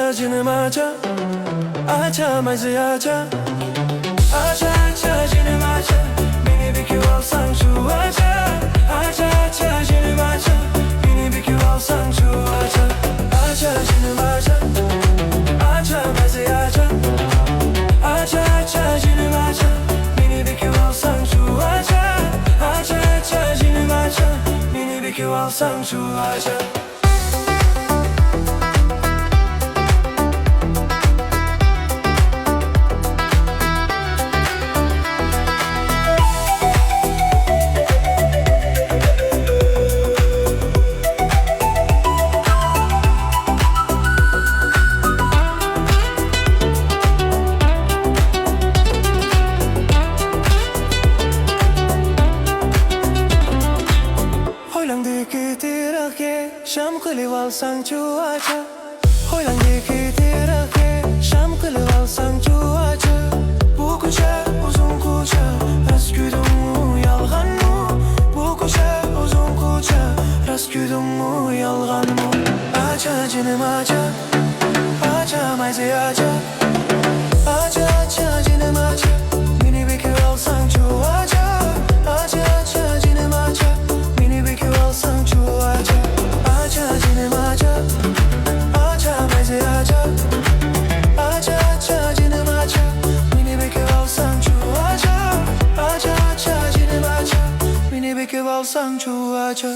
acha canım acha, acha mazi acha. Acha acha canım acha, beni bir kez alsan şu acha. Acha acha canım acha, beni bir kez alsan şu acha. Acha canım acha, acha mazi acha. Acha acha canım acha, beni bir kez alsan şu acha. Acha acha canım acha, beni bir kez alsan şu acha. Şam kılıp alsan şu aça. Hoylandaki tirake şam kılıp alsan şu aça. Bu koşa uzun koşa, rastgördün mü yalgan mı? Bu koşa uzun koşa, rastgördün mü yalgan mı? Aça canım aça, aça mayzi aça. Aça aça canım aça, beni bir kez alsan şu aça. Aça aça canım aça, beni bir kez alsan şu aça. Acha canım acha, acha mazi acha. Acha acha canım acha, beni bir kez alsan şu acha. Acha acha canım acha, beni bir kez alsan şu acha.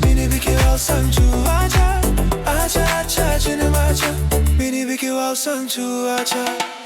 Beni bir kez alsan şu aça. Aça aça canım aça, beni bir kez alsan şu aça.